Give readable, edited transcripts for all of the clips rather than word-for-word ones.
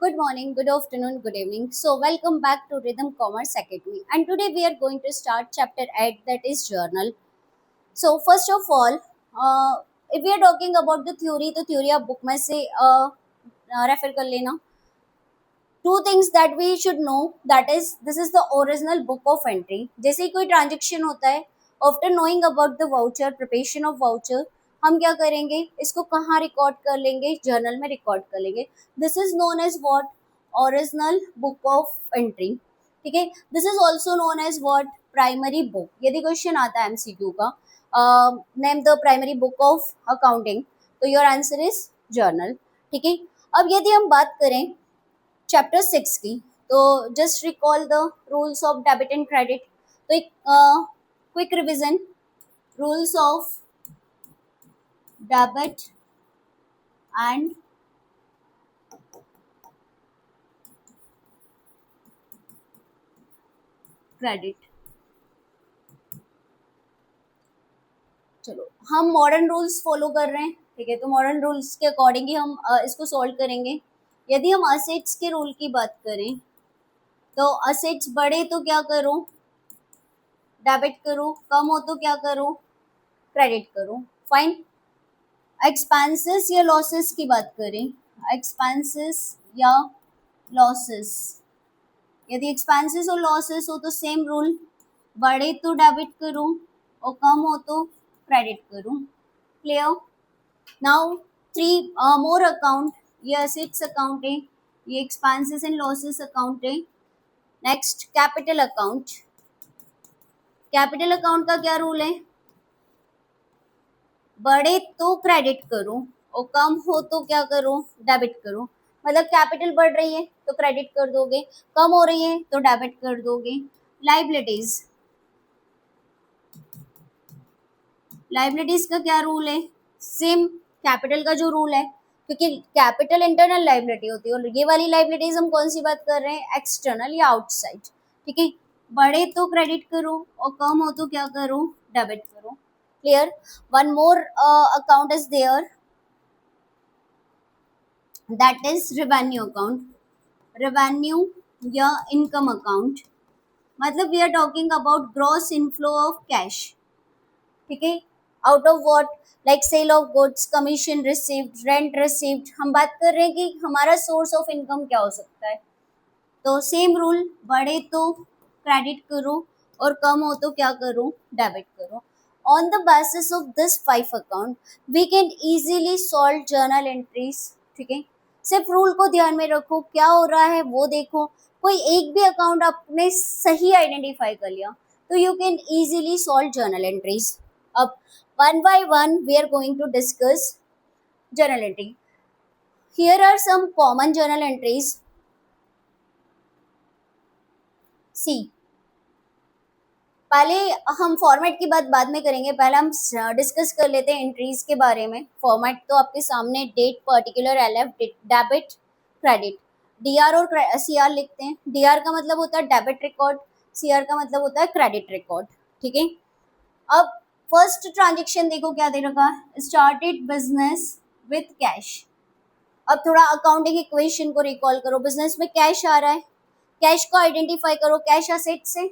Good morning, good afternoon, good evening. So, welcome back to Rhythm Commerce Academy. And today we are going to start chapter 8, that is journal. So, first of all, if we are talking about the theory, तो theory आप book में से refer कर लेना. Two things that we should know, that is this is the original book of entry. जैसे ही कोई transaction होता है, after knowing about the voucher, preparation of voucher, हम क्या करेंगे, इसको कहाँ रिकॉर्ड कर लेंगे, जर्नल में रिकॉर्ड कर लेंगे. This is known as what, original book of entry. ठीक है. This is also known as what, primary book. यदि क्वेश्चन आता है एमसीक्यू का, name the primary book of accounting, तो योर आंसर इज जर्नल. ठीक है. अब यदि हम बात करें चैप्टर 6 की, तो just recall the rules of debit and credit. तो एक quick revision. Rules of debit and credit. चलो, हम मॉडर्न रूल्स फॉलो कर रहे हैं. ठीक है. तो मॉडर्न रूल्स के अकॉर्डिंग ही हम इसको सॉल्व करेंगे. यदि हम असेट्स के रूल की बात करें, तो असेट्स बढ़े तो क्या करो, डेबिट करो. कम हो तो क्या करो, क्रेडिट करो. फाइन. एक्सपेंसेस या लॉसेस की बात करें, एक्सपेंसेस या लॉसेस. यदि एक्सपेंसेस और लॉसेस हो तो सेम रूल, बढ़े तो डेबिट करो और कम हो तो क्रेडिट करो. Clear. Now three more account. ये असेट्स अकाउंट है, ये एक्सपेंसेस एंड लॉसेस अकाउंट है. Next capital account. Capital account का क्या रूल है, बढ़े तो क्रेडिट करो और कम हो तो क्या करो, डेबिट करो. मतलब कैपिटल बढ़ रही है तो क्रेडिट कर दोगे, कम हो रही है तो डेबिट कर दोगे. लाइबिलिटीज. लाइबिलिटीज का क्या रूल है, सेम कैपिटल का जो रूल है, क्योंकि कैपिटल इंटरनल लाइबिलिटी होती है और ये वाली लाइबिलिटीज हम कौन सी बात कर रहे हैं, एक्सटर्नल या आउटसाइड. ठीक है. बढ़े तो क्रेडिट करो और कम हो तो क्या करो, डेबिट करो. Clear. One more account is there, that is revenue account. revenue या income account, मतलब we are talking about gross inflow of cash. ठीक है. out of what, like sale of goods, commission received, rent received. हम बात कर रहे हैं कि हमारा source of income क्या हो सकता है. तो सेम रूल, बढ़े तो क्रेडिट करो और कम हो तो क्या करो, डेबिट करो. On the basis of this 5 account we can easily solve journal entries. ठीक है. सिर्फ रूल को ध्यान में रखो, क्या हो रहा है वो देखो. कोई एक भी अकाउंट आपने सही आइडेंटिफाई कर लिया तो you can easily solve journal entries. अब one by one we are going to discuss journal entry. Here are some common journal entries. See, पहले हम फॉर्मेट की बात बाद में करेंगे, पहले हम डिस्कस कर लेते हैं एंट्रीज के बारे में. फॉर्मेट तो आपके सामने, date, particular, LF, debit, credit. DR और सीआर लिखते हैं. डीआर का मतलब होता है डेबिट रिकॉर्ड, सीआर का मतलब होता है क्रेडिट रिकॉर्ड. ठीक है. अब फर्स्ट ट्रांजेक्शन देखो क्या दे रखा है, स्टार्टेड बिजनेस विथ कैश. अब थोड़ा अकाउंटिंग इक्वेशन को रिकॉल करो. बिजनेस में कैश आ रहा है, कैश को आइडेंटिफाई करो. कैश असेट से,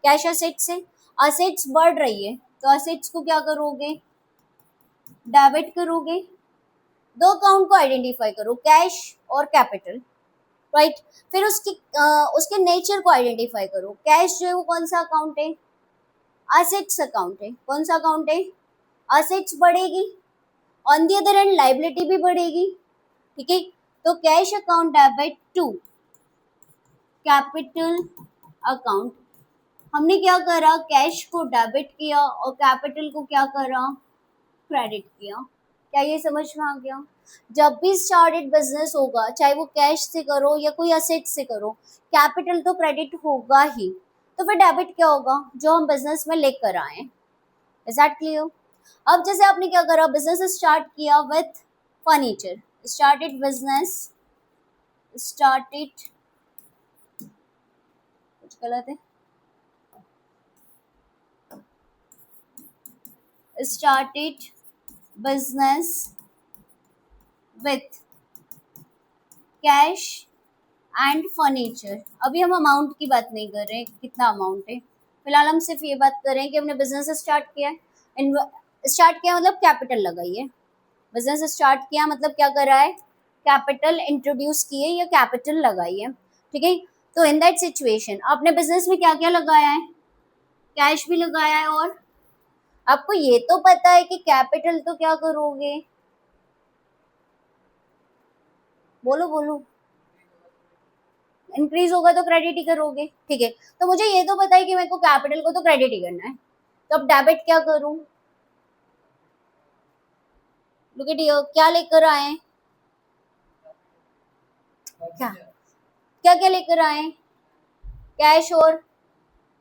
कैश असेट से. असेट्स बढ़ रही है तो असेट्स को क्या करोगे, डेबिट करोगे. दो अकाउंट को आइडेंटिफाई करो, कैश और कैपिटल. राइट. फिर उसके नेचर को आइडेंटिफाई करो. कैश जो है वो कौन सा अकाउंट है, असेट्स अकाउंट है. कौन सा अकाउंट है, असेट्स बढ़ेगी. On the other end liability भी बढ़ेगी. ठीक है. तो cash account debit to capital account. हमने क्या करा, कैश को डेबिट किया और कैपिटल को क्या करा, क्रेडिट किया. क्या ये समझ में आ गया. जब भी स्टार्टेड बिजनेस होगा, चाहे वो कैश से करो या कोई असेट से करो, कैपिटल तो क्रेडिट होगा ही. तो फिर डेबिट क्या होगा, जो हम बिजनेस में लेकर आए. Is that clear. अब जैसे आपने क्या करा, बिजनेस स्टार्ट किया with furniture. Started business, started, कुछ गलत है, started business with cash and furniture. अभी हम अमाउंट की बात नहीं कर रहे कितना अमाउंट है, फिलहाल हम सिर्फ ये बात कर रहे हैं कि हमने बिजनेस स्टार्ट किया है। स्टार्ट किया मतलब कैपिटल लगाई है। बिजनेस स्टार्ट किया मतलब क्या कर रहा है, कैपिटल इंट्रोड्यूस किए या कैपिटल लगाई है, ठीक है। तो इन दैट सिचुएशन आपने बिजनेस में क्या क्या लगाया है, कैश भी लगाया है, और आपको ये तो पता है कि कैपिटल तो क्या करोगे, बोलो बोलो, इंक्रीज होगा तो क्रेडिट ही करोगे, ठीक है। तो मुझे ये तो पता है कि मेरे को कैपिटल को तो क्रेडिट ही करना है, तो अब डेबिट क्या करूं, लुक एट हियर, क्या लेकर आए, क्या क्या क्या लेकर आए, कैश, और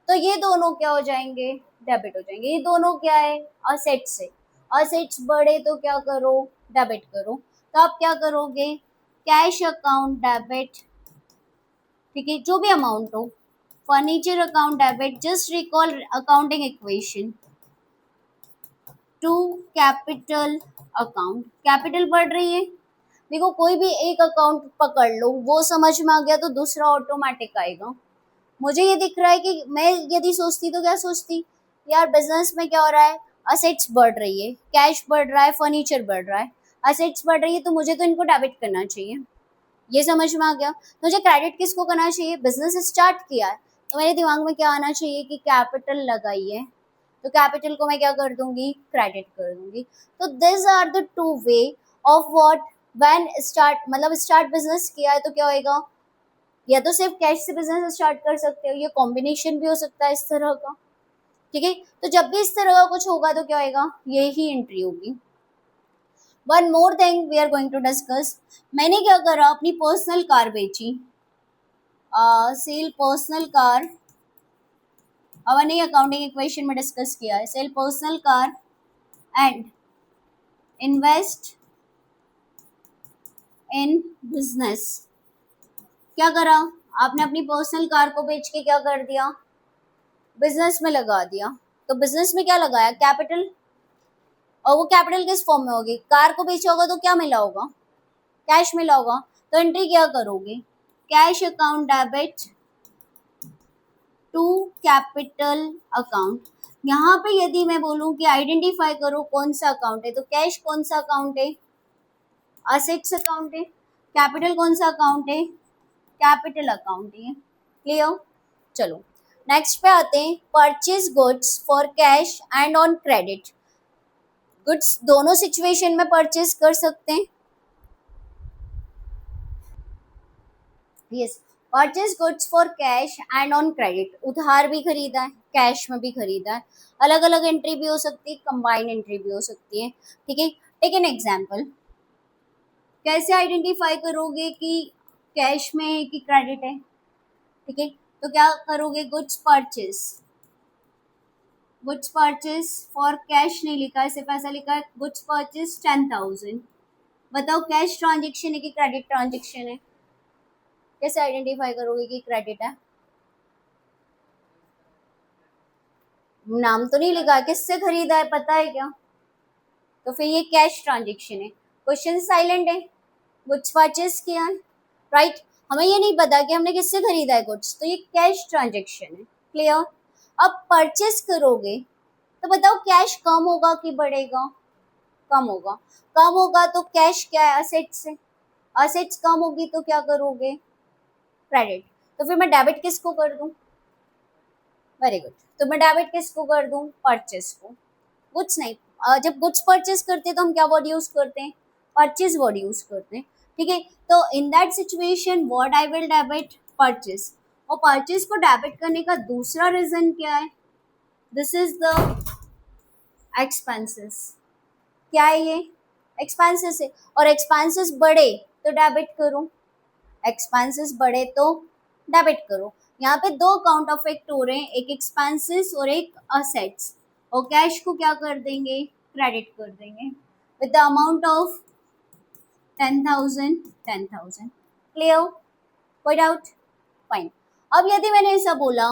तो ये दोनों क्या हो जाएंगे, डेबिट हो जाएंगे। ये दोनों क्या है, असेट्स से, असेट्स बढ़े तो क्या करो, डेबिट करो। तो आप क्या करोगे, कैश अकाउंट डेबिट, ठीक है, जो भी अमाउंट हो, furniture account debit, just recall accounting equation two capital account, capital बढ़ रही है, देखो कोई भी एक अकाउंट पकड़ लो, वो समझ में आ गया तो दूसरा ऑटोमेटिक आएगा। मुझे ये दिख रहा है कि मैं यदि सोचती तो क्या सोचती, यार बिजनेस में क्या हो रहा है, असेट्स बढ़ रही है, कैश बढ़ रहा है, फर्नीचर बढ़ रहा है, असेट्स बढ़ रही है, तो मुझे तो इनको डेबिट करना चाहिए। ये समझ में आ गया। मुझे क्रेडिट किसको करना चाहिए, बिजनेस स्टार्ट किया है तो मेरे दिमाग में क्या आना चाहिए कि कैपिटल लगाई है, तो कैपिटल को मैं क्या कर दूंगी, क्रेडिट कर दूंगी। तो this are the two way of what, when start मतलब स्टार्ट बिजनेस किया है तो क्या होएगा, या तो सिर्फ कैश से बिजनेस स्टार्ट कर सकते हो, ये कॉम्बिनेशन भी हो सकता है इस तरह का, ठीक है। तो जब भी इस तरह का कुछ होगा तो क्या होएगा, यही एंट्री होगी। One more thing we are going to discuss, मैंने क्या करा, अपनी पर्सनल कार बेची, सेल पर्सनल कार, अपन ने अकाउंटिंग इक्वेशन में डिस्कस किया है, sell personal car and invest in business. क्या करा, आपने अपनी पर्सनल कार को बेच के क्या कर दिया, बिजनेस में लगा दिया। तो बिजनेस में क्या लगाया, कैपिटल, और वो कैपिटल किस फॉर्म में होगी, कार को बेचा होगा तो क्या मिला होगा, कैश मिला होगा। तो एंट्री क्या करोगे, cash account debit to capital account. यहाँ पे यदि मैं बोलूँ कि आइडेंटिफाई करो कौन सा अकाउंट है, तो कैश कौन सा अकाउंट है, असेट्स अकाउंट है, कैपिटल कौन सा अकाउंट है, कैपिटल अकाउंट है, क्लियर। चलो नेक्स्ट पे आते हैं, purchase goods for cash and on credit. Goods दोनों सिचुएशन में परचेज कर सकते हैं, yes, purchase goods for cash and on credit, उधार भी खरीदा है, कैश में भी खरीदा है, अलग अलग एंट्री भी हो सकती है, कंबाइंड एंट्री भी हो सकती है, ठीक है। टेक एन एग्जांपल, कैसे आइडेंटिफाई करोगे कि कैश में है कि क्रेडिट है, ठीक है। तो क्या करोगे, goods purchase, goods purchase for cash नहीं लिखा है, सिर्फ ऐसा लिखा है गुड्स परचेज 10,000, बताओ कैश ट्रांजेक्शन है कि क्रेडिट ट्रांजेक्शन है, कैसे आइडेंटिफाई करोगे कि क्रेडिट है, नाम तो नहीं लिखा, किससे खरीदा है पता है क्या, तो फिर ये कैश ट्रांजेक्शन है। क्वेश्चन साइलेंट है, गुड्स परचेज किया है, राइट, हमें ये नहीं पता कि हमने किससे खरीदा है गुड्स, तो ये कैश ट्रांजेक्शन है, क्लियर। अब परचेज करोगे तो बताओ कैश कम होगा कि बढ़ेगा, कम होगा, कम होगा तो कैश क्या है, असेट्स है, असेट्स कम होगी तो क्या करोगे, क्रेडिट। तो फिर मैं डेबिट किसको कर दूं, वेरी गुड, तो मैं डेबिट किसको कर दूं, परचेज को, गुड्स नहीं। जब गुड्स परचेज करते हैं तो हम क्या वर्ड यूज करते हैं, परचेज वर्ड यूज करते हैं, ठीक है। तो इन that situation what I will debit, purchase, और परचेज को डेबिट करने का दूसरा रीजन क्या है, दिस इज द एक्सपेंसेस, क्या है ये, एक्सपेंसेस है, और एक्सपेंसेस बढ़े तो डेबिट करो, एक्सपेंसेस बढ़े तो डेबिट करो। यहाँ पे दो अकाउंट अफेक्ट हो रहे हैं, एक एक्सपेंसेस और एक असेट्स, और कैश को क्या कर देंगे, क्रेडिट कर देंगे with the amount of 10,000, 10,000, clear, कोई डाउट, फाइन। अब यदि मैंने ऐसा बोला,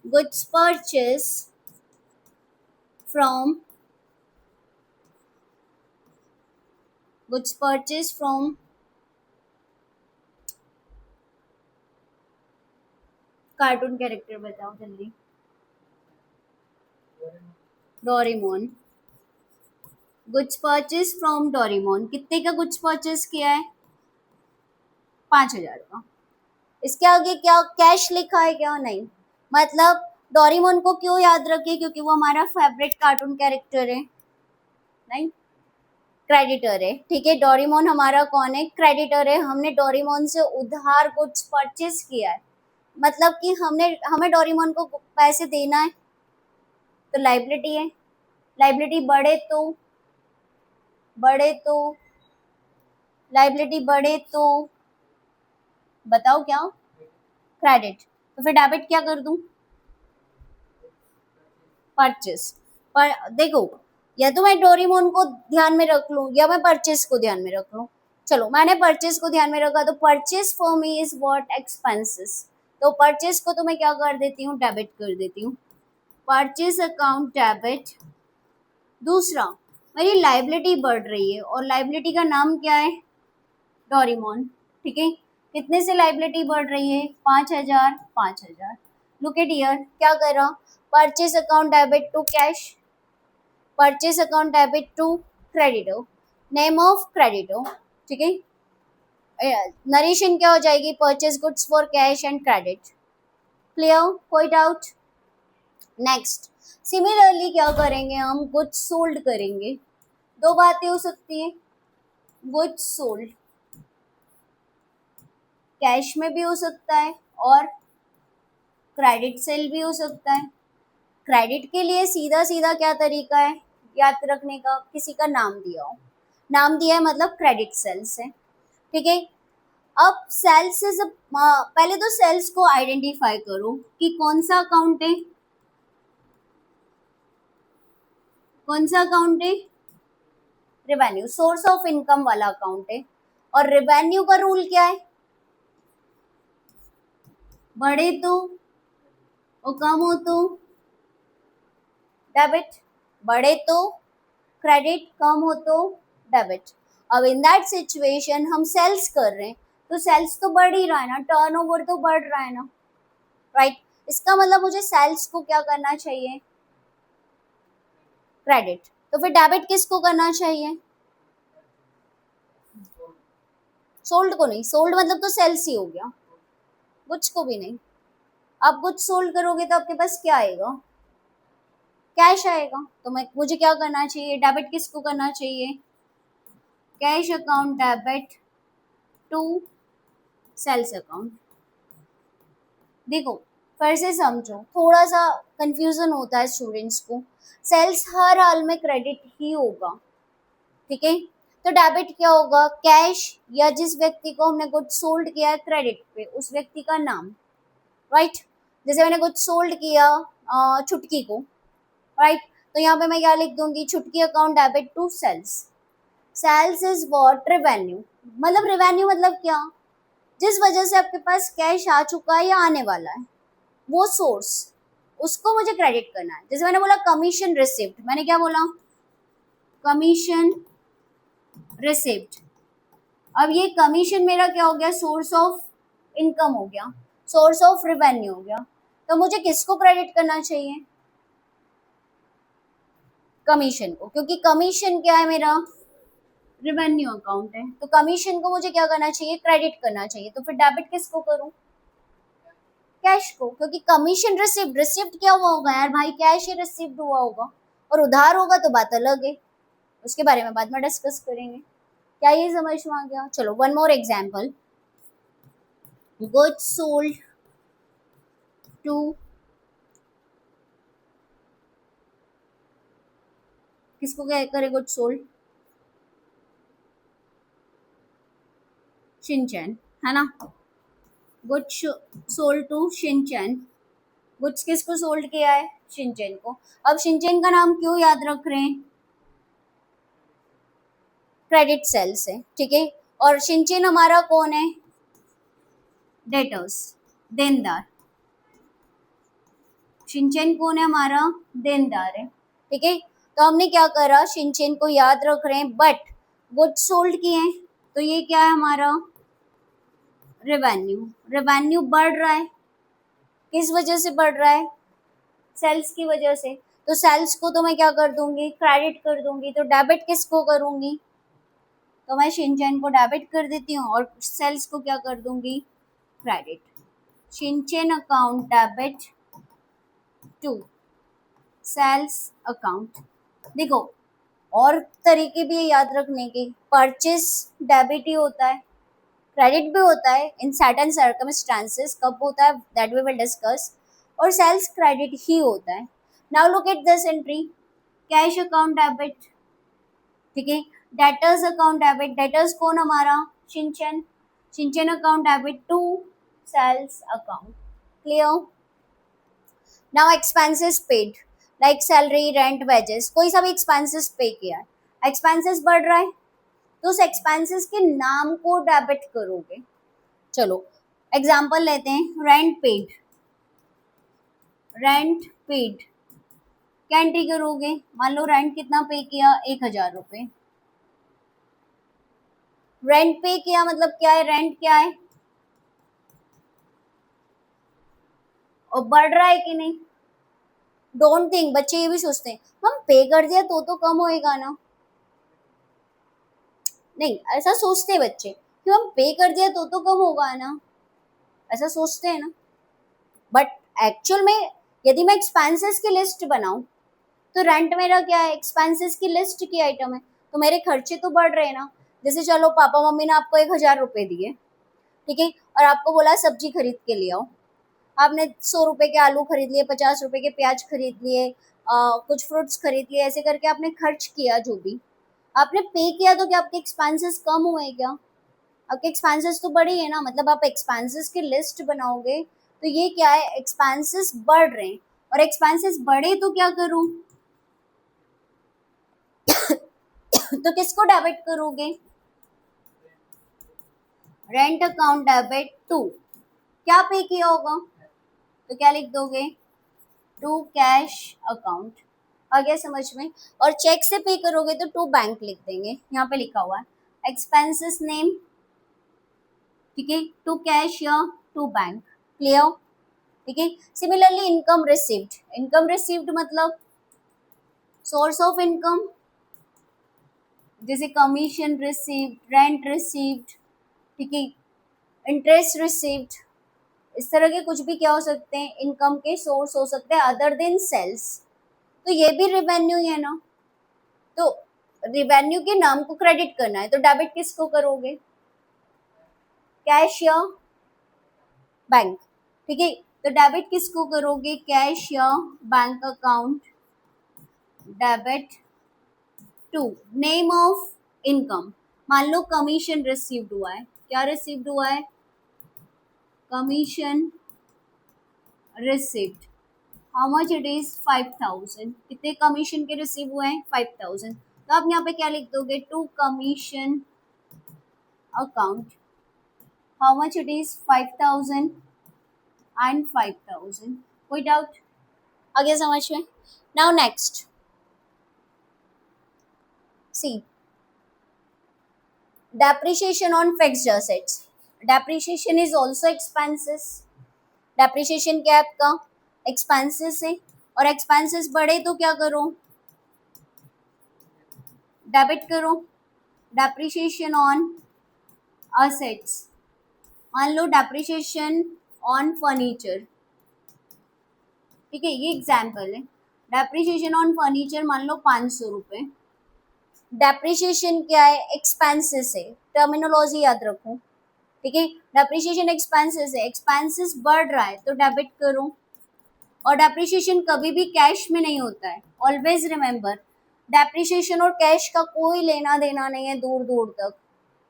goods purchase from, goods purchase from cartoon character बताओ जल्दी। Doraemon. Goods purchase from Doraemon, कितने का गुड्स परचेज किया है? 5,000 का। इसके आगे क्या कैश लिखा है क्या? नहीं। मतलब डोरेमोन को क्यों याद रखे? क्योंकि वो हमारा फेवरेट कार्टून कैरेक्टर है। नहीं, क्रेडिटर है। ठीक है, डोरेमोन हमारा कौन है? क्रेडिटर है। हमने डोरेमोन से उधार कुछ परचेज किया है, मतलब कि हमें डोरेमोन को पैसे देना है, तो लाइबिलिटी है। लाइबिलिटी लाइबिलिटी बढ़े तो बताओ क्या? क्रेडिट। तो फिर डेबिट क्या कर दूं? परचेस। पर देखो, या तो मैं डोरेमोन को ध्यान में रख लूं या मैं परचेस को ध्यान में रख लूं। चलो, मैंने परचेस को ध्यान में रखा, तो purchase for me is what? Expenses. तो परचेस को तो मैं क्या कर देती हूँ? डेबिट कर देती हूँ। Purchase account debit. दूसरा, मेरी लाइबिलिटी बढ़ रही है और लाइबिलिटी का नाम क्या है? डोरेमोन। ठीक है, कितने से लाइबिलिटी बढ़ रही है? 5,000। 5,000। लुक एट हियर, क्या कर रहा? Purchase account debit to cash, purchase account debit to creditor, name of creditor. ठीक है, नरेशन क्या हो जाएगी? Purchase goods for cash and credit. Clear? कोई डाउट? नेक्स्ट, सिमिलरली क्या करेंगे हम? गुड्स सोल्ड करेंगे। दो बातें हो सकती है, गुड्स सोल्ड कैश में भी हो सकता है और क्रेडिट सेल भी हो सकता है। क्रेडिट के लिए सीधा सीधा क्या तरीका है याद रखने का? किसी का नाम दिया हो, नाम दिया है मतलब क्रेडिट सेल्स है। ठीक है, अब सेल्स से पहले तो सेल्स को आइडेंटिफाई करो कि कौन सा अकाउंट है, कौन सा अकाउंट है? रेवेन्यू, सोर्स ऑफ इनकम वाला अकाउंट है। और रेवेन्यू का रूल क्या है? बढ़े तो और कम हो तो डेबिट, बढ़े तो क्रेडिट, कम हो तो डेबिट। अब इन दैट सिचुएशन हम सेल्स कर रहे हैं, तो सेल्स तो बढ़ ही रहा है ना, टर्नओवर तो बढ़ रहा है ना, राइट? इसका मतलब मुझे सेल्स को क्या करना चाहिए? क्रेडिट। तो फिर डेबिट किसको करना चाहिए? सोल्ड को नहीं, सोल्ड मतलब तो सेल्स ही हो गया, गुड्स को भी नहीं। आप गुड्स सोल्ड करोगे तो आपके पास क्या आएगा? कैश आएगा। तो मुझे क्या करना चाहिए? डेबिट किसको करना चाहिए? Cash account debit to sales account. देखो, फिर से समझो, थोड़ा सा कंफ्यूजन होता है स्टूडेंट्स को। सेल्स हर हाल में क्रेडिट ही होगा, ठीक है? तो डेबिट क्या होगा? कैश या जिस व्यक्ति को हमने गुड्स सोल्ड किया है क्रेडिट पे, उस व्यक्ति का नाम, राइट? जैसे मैंने गुड्स सोल्ड किया छुटकी को, राइट? तो यहाँ पे मैं क्या लिख दूंगी? छुटकी account debit to sales. Sales is what? Revenue. मतलब रेवेन्यू मतलब क्या? जिस वजह से आपके पास कैश आ चुका है या आने वाला है, वो सोर्स, उसको मुझे क्रेडिट करना है। जैसे मैंने बोला कमीशन रिसिप्ट, मैंने क्या बोला? Commission receipt. अब ये कमीशन मेरा क्या हो गया? सोर्स ऑफ इनकम हो गया, सोर्स ऑफ रेवेन्यू हो गया। तो मुझे किसको क्रेडिट करना चाहिए? कमीशन को, क्योंकि कमीशन क्या है मेरा? रेवेन्यू अकाउंट है। तो कमीशन को मुझे क्या करना चाहिए? क्रेडिट करना चाहिए। तो फिर डेबिट किसको करूं? कैश को, क्योंकि कमीशन रिसिप्ट, रिसिप्ट क्या हुआ होगा यार भाई? कैश ही रिसिप्ट हुआ होगा। और उधार होगा तो बात अलग है, उसके बारे में बाद में डिस्कस करेंगे। क्या ये समझ में आ गया? चलो, one more example. Goods sold to, किसको क्या करे? गुड्स सोल्ड शिनचैन, है ना? Goods sold to Shinchan. Goods किसको सोल्ड किया है? शिनचैन को। अब शिनचैन का नाम क्यों याद रख रहे हैं? क्रेडिट सेल्स है, ठीक है? और शिनचैन हमारा कौन है? डेटर्स, देनदार। शिनचैन कौन है? हमारा देनदार है, ठीक है? तो हमने क्या करा? शिनचैन को याद रख रहे हैं, बट गुड्स सोल्ड किए हैं, तो ये क्या है हमारा? रेवेन्यू। रेवेन्यू बढ़ रहा है, किस वजह से बढ़ रहा है? सेल्स की वजह से। तो सेल्स को तो मैं क्या कर दूंगी? क्रेडिट कर दूंगी। तो डेबिट किसको करूंगी? तो मैं शिनचैन को डेबिट कर देती हूँ और सेल्स को क्या कर दूंगी? Credit. Shinchan account debit to sales account. देखो और तरीके भी है याद रखने के। परचेस डेबिट ही होता है, क्रेडिट भी होता है इन सर्टेन सर्कमस्टांसेस। कब होता है दैट वी विल डिस्कस। और सेल्स क्रेडिट ही होता है। Now look at this entry, cash account debit, ठीक है। डेटर्स अकाउंट डेबिट, डेटर्स कौन हमारा? Shinchan. Shinchan account debit to sales account. Clear? Now expenses paid like salary, rent, wages, कोई सा भी एक्सपेंसेस पे किया है, एक्सपेंसेस बढ़ रहा है तो उस एक्सपेंसेस के नाम को डेबिट करोगे। चलो एग्जांपल लेते हैं, रेंट पेड। रेंट पेड क्या एंट्री करोगे? मान लो रेंट कितना पे किया? 1,000 रुपये। रेंट पे किया मतलब क्या है? रेंट क्या है? और बढ़ रहा है कि नहीं? डोंट थिंक, बच्चे ये भी सोचते हैं हम पे कर दिया तो कम होएगा ना। नहीं, ऐसा सोचते हैं बच्चे कि हम पे कर दिया तो कम होगा ना, ऐसा सोचते हैं ना। बट एक्चुअल में यदि मैं एक्सपेंसेस की लिस्ट बनाऊं तो रेंट मेरा क्या है? एक्सपेंसेस की लिस्ट की आइटम है, तो मेरे खर्चे तो बढ़ रहे हैं ना। जैसे चलो पापा मम्मी ने आपको 1,000 रुपये दिए, ठीक है, और आपको बोला सब्जी खरीद के ले आओ। आपने 100 रुपए के आलू खरीद लिए, 50 रुपए के प्याज खरीद लिए, कुछ फ्रूट्स खरीद लिए, ऐसे करके आपने खर्च किया। जो भी आपने पे किया तो क्या आपके एक्सपेंसेस कम हुए क्या? आपके एक्सपेंसेस तो बढ़े है ना। मतलब आप एक्सपेंसेस की लिस्ट बनाओगे तो ये क्या है? एक्सपेंसेस बढ़ रहे हैं। और एक्सपेंसेस बढ़े तो क्या करूं? तो किसको डेबिट करोगे? रेंट अकाउंट डेबिट टू क्या पे किया होगा? तो क्या लिख दोगे? To cash account. आ गया समझ में? और चेक से पे करोगे तो टू बैंक लिख देंगे, यहाँ पे लिखा हुआ है एक्सपेंसेस नेम, ठीक है, टू कैश या टू बैंक। क्लियर? ठीक है। Similarly income received, income received मतलब सोर्स ऑफ इनकम, जैसे कमीशन रिसीव्ड, रेंट रिसीव्ड, ठीक है, इंटरेस्ट रिसीव्ड, इस तरह के कुछ भी क्या हो सकते हैं? इनकम के सोर्स हो सकते हैं अदर देन सेल्स। तो ये भी रेवेन्यू है ना। तो रेवेन्यू के नाम को क्रेडिट करना है तो डेबिट किसको करोगे? कैश या बैंक, ठीक है। तो डेबिट किसको करोगे? कैश या bank account debit to name of income. मान लो कमीशन रिसीव्ड हुआ है, क्या रिसीव्ड हुआ है? Commission received. How much it is? 5,000। कितने कमीशन के रिसीव हुए हैं? 5,000। तो आप यहाँ पे क्या लिख दोगे? To commission account, how much it is? 5,000 and 5,000। कोई डाउट? आगे समझ में? Now next see, depreciation on fixed assets. Depreciation is also expenses. Depreciation क्या है आपका? एक्सपेंसेस है। और एक्सपेंसेस बढ़े तो क्या करो? डेबिट करो। डेप्रिसिएशन ऑन असेट्स, मान लो डेप्रिसिएशन ऑन फर्नीचर, ठीक है, ये एग्जाम्पल है। डेप्रिसिएशन ऑन फर्नीचर मान लो 500 रुपये। डेप्रिसिएशन क्या है? एक्सपेंसेस है, टर्मिनोलॉजी याद रखो, ठीक है। डेप्रिसिएशन एक्सपेंसेस है, एक्सपेंसेस बढ़ रहा है तो डेबिट करो। और डेप्रिसिएशन कभी भी कैश में नहीं होता है, ऑलवेज रिमेंबर। डेप्रिसिएशन और कैश का कोई लेना देना नहीं है दूर दूर तक,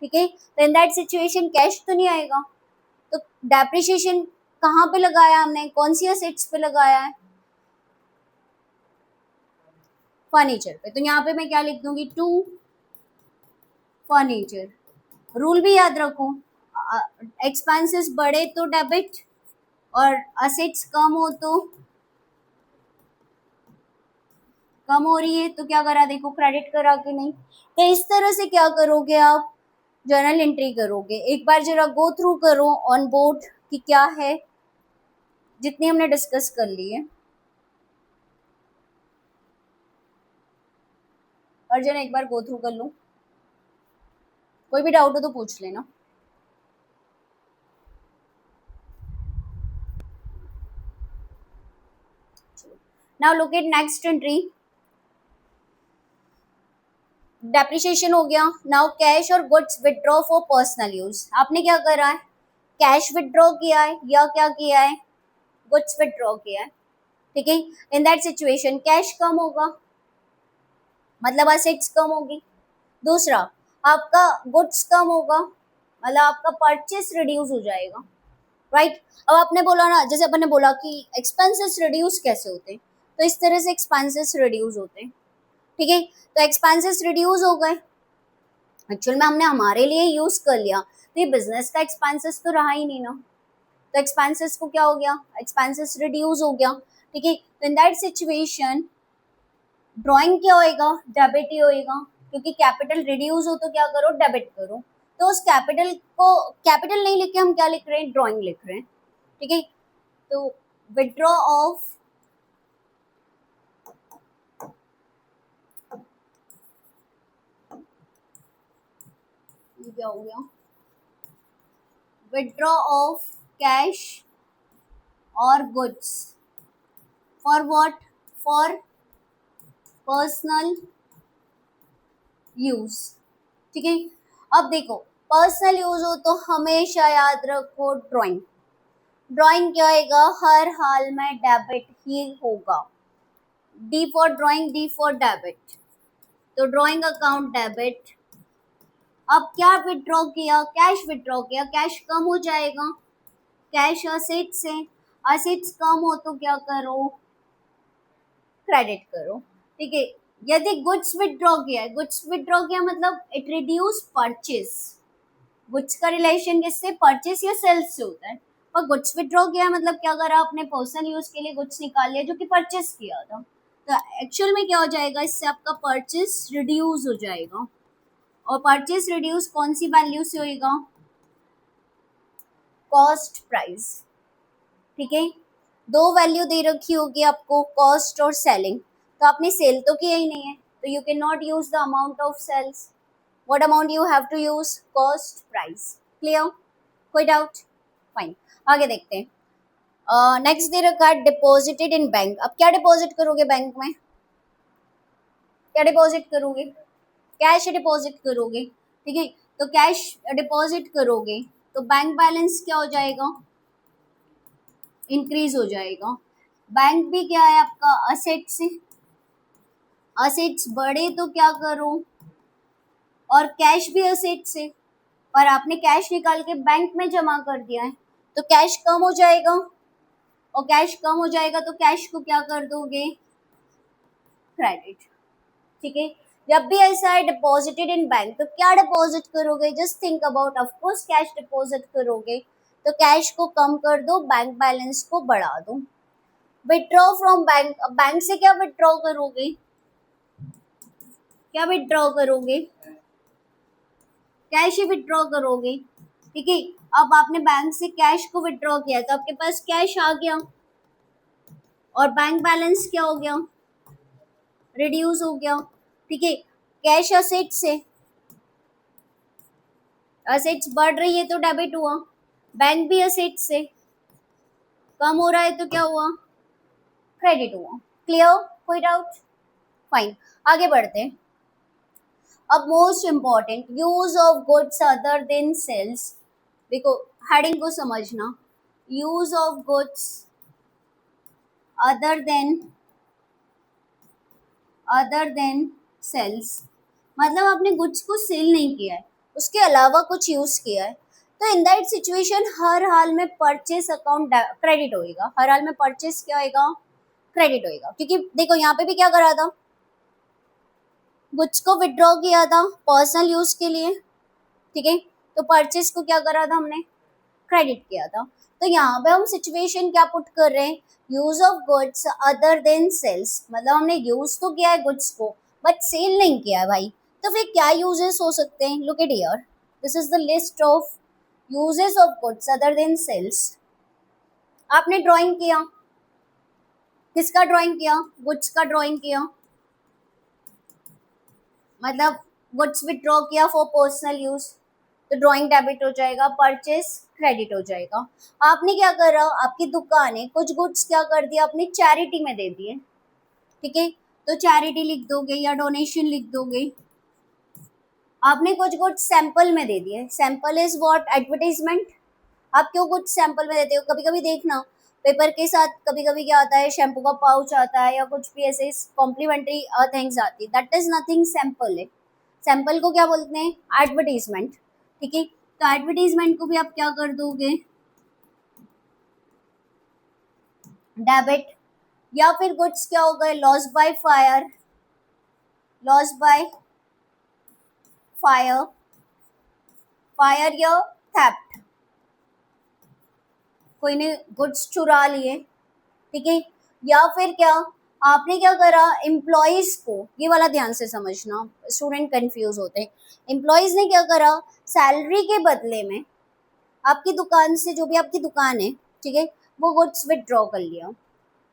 ठीक है। तो इन दैट सिचुएशन कैश तो नहीं आएगा। तो डेप्रिसिएशन कहाँ पे लगाया हमने? कौन सी असेट्स पे लगाया है? फर्नीचर पे। तो यहाँ पे मैं क्या लिख दूंगी? To furniture. रूल भी याद रखो, एक्सपेंसेस बढ़े तो डेबिट और असेट्स कम हो तो कम हो रही है तो क्या करा? देखो क्रेडिट करा कि नहीं। तो इस तरह से क्या करोगे आप? जर्नल एंट्री करोगे। एक बार जरा गो थ्रू करो ऑन बोर्ड कि क्या है। जितनी हमने डिस्कस कर ली है। अर्जुन एक बार गो थ्रू कर लूं, कोई भी डाउट हो तो पूछ लेना। Now look eight next entry, depreciation हो गया। नाउ कैश और goods withdraw for personal use, आपने क्या करा है, कैश विदड्रॉ किया है या क्या किया है, गुड्स विदड्रॉ किया है, ठीक है। इन दैट सिचुएशन कैश कम होगा, मतलब असेट्स कम होगी। दूसरा, आपका गुड्स कम होगा, मतलब आपका परचेस रिड्यूस हो जाएगा, राइट। अब आपने बोला ना, जैसे अपन ने बोला कि एक्सपेंसेस रिड्यूस कैसे होते हैं, तो इस तरह से एक्सपेंसेस रिड्यूस होते हैं, ठीक है। तो एक्सपेंसेस रिड्यूस हो गए, एक्चुअल में हमने हमारे लिए यूज कर लिया, तो ये बिजनेस का एक्सपेंसेस तो रहा ही नहीं ना, तो एक्सपेंसेस को क्या हो गया, एक्सपेंसेस रिड्यूस हो गया, ठीक है। तो इन दैट सिचुएशन ड्राइंग क्या होएगा, डेबिट ही होएगा, क्योंकि कैपिटल रिड्यूस हो तो क्या करो, डेबिट करो। तो उस कैपिटल को, कैपिटल नहीं लिख के हम क्या लिख रहे हैं, ड्राइंग लिख रहे हैं, ठीक है। तो विड्रॉ ऑफ क्या हो गया, विड्रॉ ऑफ कैश और goods for what, for personal use, ठीक है। अब देखो, पर्सनल यूज हो तो हमेशा याद रखो ड्राइंग, ड्राइंग क्या होगा, हर हाल में डेबिट ही होगा। D for drawing, D for debit, तो ड्राइंग अकाउंट डेबिट। अब क्या विड्रॉ किया, कैश विड्रॉ किया, कैश कम हो जाएगा, कैश असेट्स से, असेट्स कम हो तो क्या करो, क्रेडिट करो, ठीक है। यदि गुड्स विड्रॉ किया है, गुड्स विड्रॉ किया मतलब इट रिड्यूस परचेस, गुड्स का रिलेशन किससे, परचेस या सेल्स से होता है, और गुड्स विड्रॉ किया मतलब क्या करा, अपने पर्सनल यूज के लिए गुड्स निकाल लिया जो कि परचेस किया था, तो एक्चुअल में क्या हो जाएगा, इससे आपका परचेस रिड्यूस हो जाएगा, और परचेस रिड्यूस कौन सी वैल्यू से होएगा, कॉस्ट प्राइस, ठीक है। दो वैल्यू दे रखी होगी आपको, कॉस्ट और सेलिंग, तो आपने सेल तो किया ही नहीं है, तो you can not use the amount of sales, what amount you have to use, cost price, clear, कोई डाउट, फाइन। आगे देखते हैं, नेक्स्ट दे रखा है डिपॉजिटेड इन बैंक। अब क्या डिपॉजिट करोगे बैंक में, क्या डिपॉजिट करोगे, कैश डिपॉजिट करोगे, ठीक है। तो कैश डिपॉजिट करोगे तो बैंक बैलेंस क्या हो जाएगा, इंक्रीज हो जाएगा। बैंक भी क्या है आपका, असेट्स है, असेट्स बढ़े तो क्या करो, और कैश भी असेट्स है, और आपने कैश निकाल के बैंक में जमा कर दिया है, तो कैश कम हो जाएगा, और कैश कम हो जाएगा तो कैश को क्या कर दोगे, क्रेडिट, ठीक है। जब भी ऐसा है डिपॉजिटेड इन बैंक, तो क्या डिपॉजिट करोगे, just think about, of course cash deposit करोगे, तो कैश को कम कर दो, बैंक बैलेंस को बढ़ा दो। विड्रॉ फ्रॉम बैंक, अब बैंक से क्या विड्रॉ करोगे, क्या विड्रॉ करोगे, कैश ही विड्रॉ करोगे, ठीक है। अब आपने बैंक से कैश को विड्रॉ किया तो आपके पास कैश आ गया, और बैंक बैलेंस क्या हो गया, रिड्यूस हो गया, ठीक है। कैश असेट से, असेट्स बढ़ रही है तो डेबिट हुआ, बैंक भी असेट से कम हो रहा है तो क्या हुआ, क्रेडिट हुआ, क्लियर, कोई डाउट, फाइन। आगे बढ़ते हैं। अब most important, use of goods other than sales, देखो हेडिंग को समझना, use of goods other than, other than sales, मतलब आपने गुड्स को सेल नहीं किया है, उसके अलावा कुछ यूज किया है, तो इन दैट सिचुएशन हर हाल में परचेस अकाउंट क्रेडिट होएगा, हर हाल में परचेस क्या होएगा, क्रेडिट होएगा, क्योंकि देखो यहाँ पे भी क्या करा था, गुड्स को विड्रॉ किया था पर्सनल यूज के लिए, ठीक है। तो परचेस को क्या करा था हमने, क्रेडिट किया था, तो यहाँ पे हम सिचुएशन क्या पुट कर रहे हैं, use of goods other than sales, मतलब हमने यूज तो किया है गुड्स को बट सेल नहीं किया है भाई, तो फिर क्या यूजेस हो सकते हैं, look at here, this is the list of uses of goods other than sales, आपने ड्राइंग किया, किसका ड्राइंग किया? गुड्स का ड्राइंग किया, मतलब गुड्स विथड्रॉ किया फॉर पर्सनल यूज, तो ड्राइंग डेबिट हो जाएगा, परचेस क्रेडिट हो जाएगा। आपने क्या करा, आपकी दुकान है, कुछ गुड्स क्या कर दिया आपने, चैरिटी में दे दिए, ठीक है, तो चैरिटी लिख दोगे या डोनेशन लिख दोगे। आपने कुछ गुड्स सैंपल में दे दिए, सैंपल इज व्हाट, एडवर्टाइजमेंट। आप क्यों कुछ सैंपल में देते हो? कभी कभी देखना पेपर के साथ कभी कभी क्या आता है, शैम्पू का पाउच आता है या कुछ भी ऐसे कॉम्प्लीमेंट्री थिंग्स आती है, दैट इज नथिंग, सैंपल है। सैंपल को क्या बोलते हैं? एडवर्टीजमेंट, ठीक है। तो एडवर्टीजमेंट को भी आप क्या कर दोगे, डेबिट। या फिर गुड्स क्या हो गए, loss by fire, loss by fire, fire या थेफ्ट, कोई ने गुड्स चुरा लिए, ठीक है। या फिर क्या, आपने क्या करा, एम्प्लॉयज को, ये वाला ध्यान से समझना, स्टूडेंट कंफ्यूज होते हैं। एम्प्लॉयज ने क्या करा, सैलरी के बदले में आपकी दुकान से, जो भी आपकी दुकान है, ठीक है, वो गुड्स विथड्रॉ कर लिया,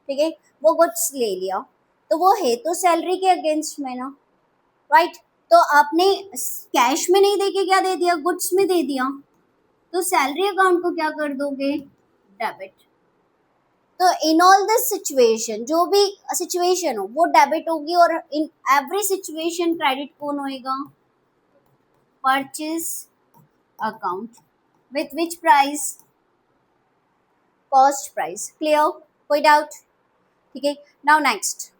ठीक है, वो गुड्स ले लिया, तो वो है तो सैलरी के अगेंस्ट में ना, राइट। तो आपने कैश में नहीं दे के क्या दे दिया, गुड्स में दे दिया, तो सैलरी अकाउंट को क्या कर दोगे, डेबिट। तो इन ऑल दिस सिचुएशन, जो भी सिचुएशन हो वो डेबिट होगी, और इन एवरी सिचुएशन क्रेडिट कौन होएगा, purchase account, with which price, cost price, clear, कोई डाउट, ठीक है। Now next,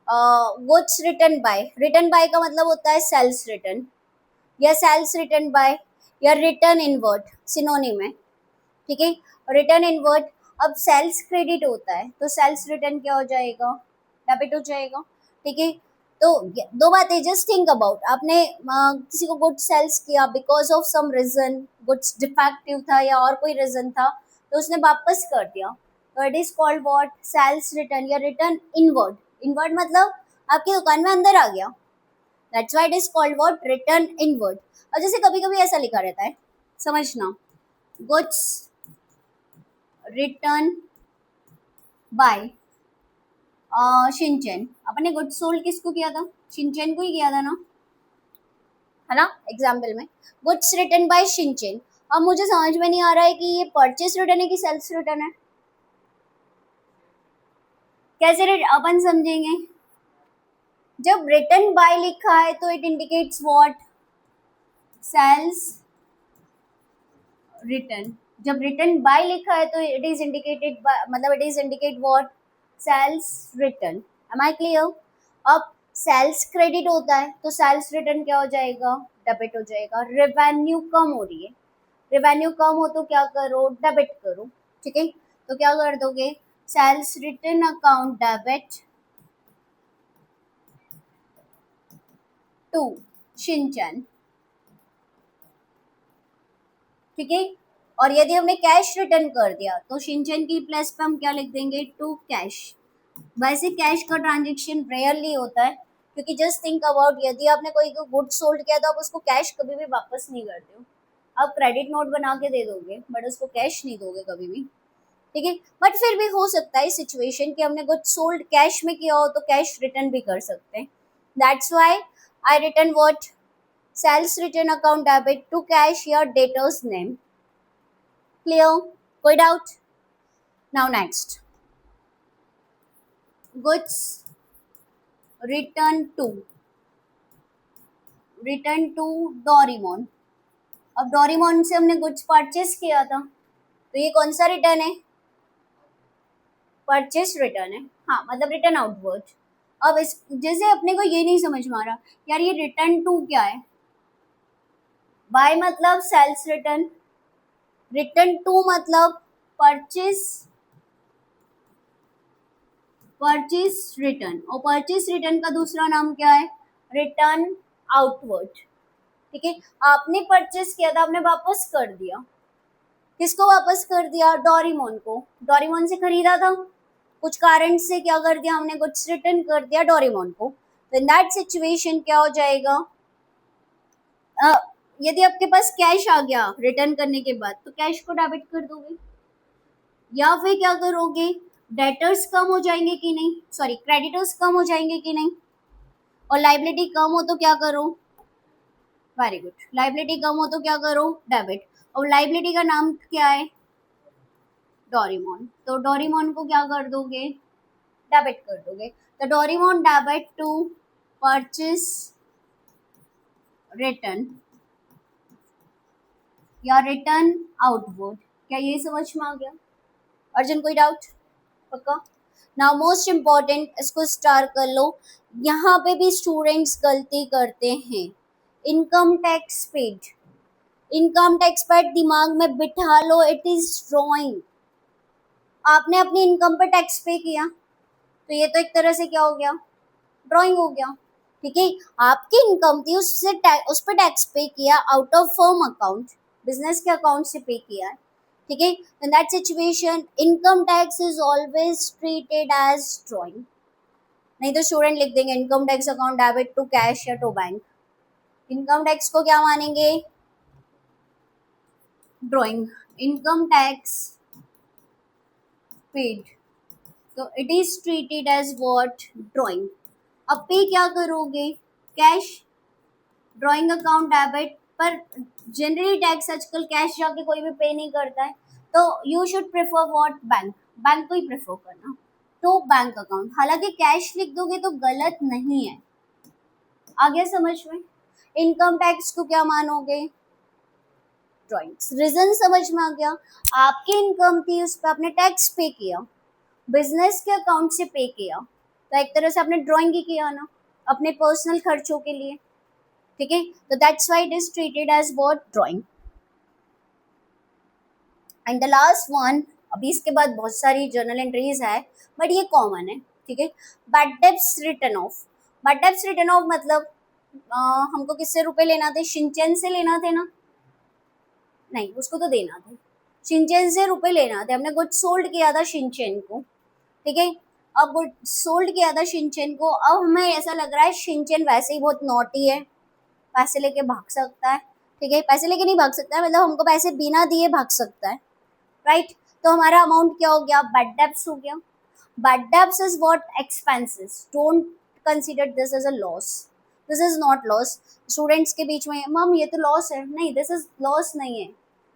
goods return by, return by का मतलब होता है सेल्स रिटर्न, या सेल्स रिटर्न बाय, या रिटर्न इनवर्ट, सिनोनिम है, ठीक है, रिटर्न इनवर्ट। अब सेल्स क्रेडिट होता है तो सेल्स रिटर्न क्या हो जाएगा, डेबिट हो जाएगा, ठीक है। तो दो बातें, जस्ट थिंक अबाउट, आपने किसी को गुड्स सेल्स किया, because of some reason goods defective था या और कोई रीजन था, तो उसने वापस कर दिया, तो it is called what, sales return या रिटर्न इनवर्ट। इनवर्ट मतलब आपकी दुकान में अंदर आ गया, that's why it is called what, return inward. और जैसे कभी कभी ऐसा लिखा रहता है, समझना, गुड्स रिटर्न बाय शिनचैन, अपने गुड्स सोल्ड किसको किया था, शिनचैन को ही किया था ना, है ना, एग्जाम्पल में गुड्स रिटर्न बाय शिनचैन। अब मुझे समझ में नहीं आ रहा है कि ये परचेस रिटर्न है कि सेल्स रिटर्न है, कैसे अपन समझेंगे? जब रिटर्न बाय लिखा है तो it indicates what, sales return. जब रिटर्न बाय लिखा है तो इट इज इंडिकेटेड बाय, मतलब it is indicate what, sales return. Am I clear? अब सेल्स क्रेडिट होता है तो सेल्स रिटर्न क्या हो जाएगा, डेबिट हो जाएगा। रेवेन्यू कम हो रही है, रेवेन्यू कम हो तो क्या करो, डेबिट करो, ठीक है। तो क्या कर दोगे, sales return account debit to Shinchan, ठीक है। और यदि हमने कैश रिटर्न कर दिया तो शिनचैन की प्लेस पे हम क्या लिख देंगे, टू कैश। वैसे कैश का ट्रांजेक्शन रेयरली होता है, क्योंकि जस्ट थिंक अबाउट, यदि आपने कोई को गुड सोल्ड किया तो आप उसको कैश कभी भी वापस नहीं करते हो, आप क्रेडिट नोट बना के दे दोगे बट उसको कैश नहीं दोगे कभी भी, ठीक है। बट फिर भी हो सकता है सिचुएशन कि हमने गुड सोल्ड कैश में किया हो तो कैश रिटर्न भी कर सकते हैं, that's why I return what, sales return account debit to cash या डेटर्स नेम, क्लियर, कोई doubt? Now next, goods return to, return to Doraemon. अब डोरेमोन से हमने गुड्स परचेस किया था, तो ये कौन सा रिटर्न है, परचेस रिटर्न है, हाँ, मतलब रिटर्न आउटवर्ड। अब इस जैसे अपने को ये नहीं समझ में आ रहा यार, ये रिटर्न टू क्या है, बाय मतलब सेल्स रिटर्न, रिटर्न टू मतलब परचेस, परचेस रिटर्न, और परचेस रिटर्न का दूसरा नाम क्या है, रिटर्न आउटवर्ड, ठीक है। आपने परचेस किया था, आपने वापस कर दिया, किसको वापस कर दिया, डोरेमोन को, डोरेमोन से खरीदा था, कुछ कारण से क्या कर दिया हमने, गुड्स रिटर्न कर दिया डोरेमोन को, तो इन दैट सिचुएशन क्या हो जाएगा, यदि आपके पास कैश आ गया रिटर्न करने के बाद तो कैश को डेबिट कर दोगे, या फिर क्या करोगे, डेटर्स कम हो जाएंगे कि नहीं, सॉरी क्रेडिटर्स कम हो जाएंगे कि नहीं, और लाइबिलिटी कम हो तो क्या करो, वेरी गुड, लाइबिलिटी कम हो तो क्या करो, डेबिट। और लाइबिलिटी का नाम क्या है, डोरेमोन, तो डोरेमोन को क्या कर दोगे, डेबिट कर दोगे। तो Doraemon debit to purchase return या रिटर्न आउटवर्ड। क्या ये समझ में आ गया अर्जुन, कोई डाउट, पक्का। नाउ मोस्ट इम्पॉर्टेंट, इसको स्टार कर लो, यहाँ पे भी स्टूडेंट्स गलती करते हैं, income tax paid, income tax paid दिमाग में बिठा लो, इट इज ड्रॉइंग। आपने अपनी इनकम पे टैक्स पे किया तो ये तो एक तरह से क्या हो गया, ड्राइंग हो गया, ठीक है। आपकी इनकम थी, उस पर टैक्स पे किया out of firm account, business के अकाउंट से पे किया है, ठीक है। In that situation income tax is always treated as drawing. नहीं तो स्टूडेंट लिख देंगे income tax account debit to cash या टू बैंक, इनकम टैक्स को क्या मानेंगे, ड्राइंग, इनकम टैक्स पेड, तो it is treated as what, drawing. अब पे क्या करोगे, कैश, ड्राइंग अकाउंट डेबिट, पर जनरली टैक्स आजकल कैश जाके कोई भी पे नहीं करता है, तो you should prefer what, bank, bank को ही प्रेफर करना, तो बैंक अकाउंट। हालांकि कैश लिख दोगे तो गलत नहीं है, आगे समझ में। इनकम टैक्स को क्या मानोगे, ड्राइंग्स, रीजन समझ में आ गया। आपकी इनकम थी, उस पर आपने टैक्स पे किया, बिजनेस के अकाउंट से पे किया, तो एक तरह से आपने ड्राइंग ही किया ना, अपने पर्सनल खर्चों के लिए, ठीक है। तो that's why it is treated as what, drawing. And the last one, अभी इसके बाद बहुत सारी जर्नल एंट्रीज है, बट ये कॉमन है, ठीक है। Bad debts written off, bad debts written off मतलब हमको किससे रुपए लेना थे, शिनचैन से लेना थे ना, नहीं उसको तो देना था, शिनचैन से रुपए लेना थे, हमने गुड सोल्ड किया था शिनचैन को, ठीक है। अब गुड सोल्ड किया था शिनचैन को, अब हमें ऐसा लग रहा है शिनचैन वैसे ही बहुत नॉटी है, पैसे लेके भाग सकता है, ठीक है, पैसे लेके नहीं भाग सकता है, मतलब हमको पैसे बिना दिए भाग सकता है, राइट। तो हमारा अमाउंट क्या हो गया, बैड डेब्ट्स हो गया। Bad debts is what, expenses, don't consider this as a loss, this is not loss. Students के बीच में मैम ये तो लॉस है, नहीं दिस इज लॉस नहीं है,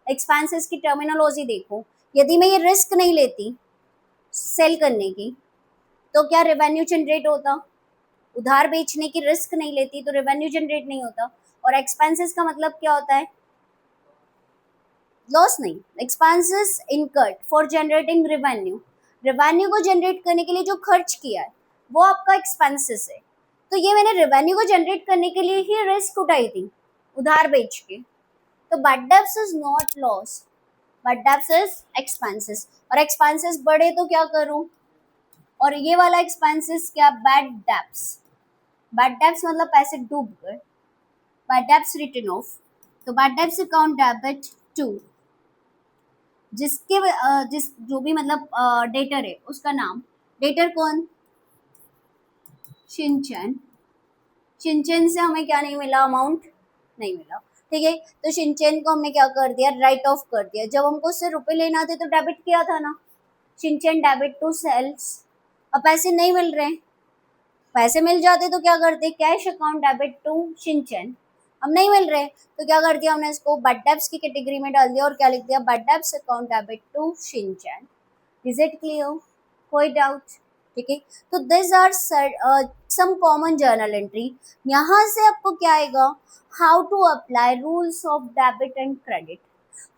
एक्सपेंसेस की टर्मिनोलॉजी देखो, यदि मैं ये रिस्क नहीं लेती सेल करने की तो क्या रेवेन्यू जनरेट होता, उधार बेचने की रिस्क नहीं लेती तो रेवेन्यू जनरेट नहीं होता, और एक्सपेंसेस का मतलब क्या होता है, लॉस नहीं, expenses incurred for generating revenue, revenue को जनरेट करने के लिए जो खर्च किया है वो आपका एक्सपेंसेस है, तो ये मैंने रेवेन्यू को जनरेट करने के लिए ही रिस्क उठाई थी उधार बेच के, तो bad debts is not loss, bad debts is expenses, और एक्सपेंसेस बढ़े तो क्या करूं, और ये वाला एक्सपेंसेस क्या, बैड डेब्ट्स, बैड डेब्ट्स मतलब पैसे डूब गए, बैड डेब्ट्स रिटन ऑफ, तो bad debts account debit to, जिसके जिस जो भी मतलब डेटर है उसका नाम, डेटर कौन, शिनचैन, शिनचैन से हमें क्या नहीं मिला, अमाउंट नहीं मिला, ठीक है। तो शिनचैन को हमने क्या कर दिया, राइट ऑफ कर दिया, जब हमको उससे रुपए लेना थे तो डेबिट किया था ना, शिनचैन डेबिट टू सेल्स। अब पैसे नहीं मिल रहे, पैसे मिल जाते तो क्या करते, cash account debit to Shinchan, अब नहीं मिल रहे तो क्या कर दिया हमने, इसको बैड डेब्ट्स की कैटेगरी में डाल दिया, और क्या लिख दिया, bad debts account debit to Shinchan. Is it clear, कोई डाउट, ठीक है। तो this are some common journal entry, यहाँ से आपको क्या आएगा, how to apply rules of debit and credit,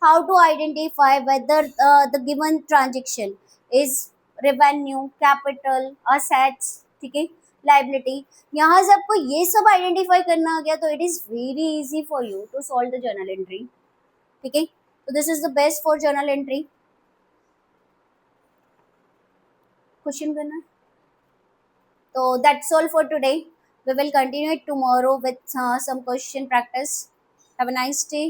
how to identify whether the given transaction is revenue, capital, assets, ठीक है, लाइबिलिटी, यहाँ से आपको ये सब आइडेंटिफाई करना आ गया तो it is very easy for you to solve the journal entry, ठीक है। तो this is the best for journal entry. Question करना है, so that's all for today, we will continue it tomorrow with some question practice, have a nice day।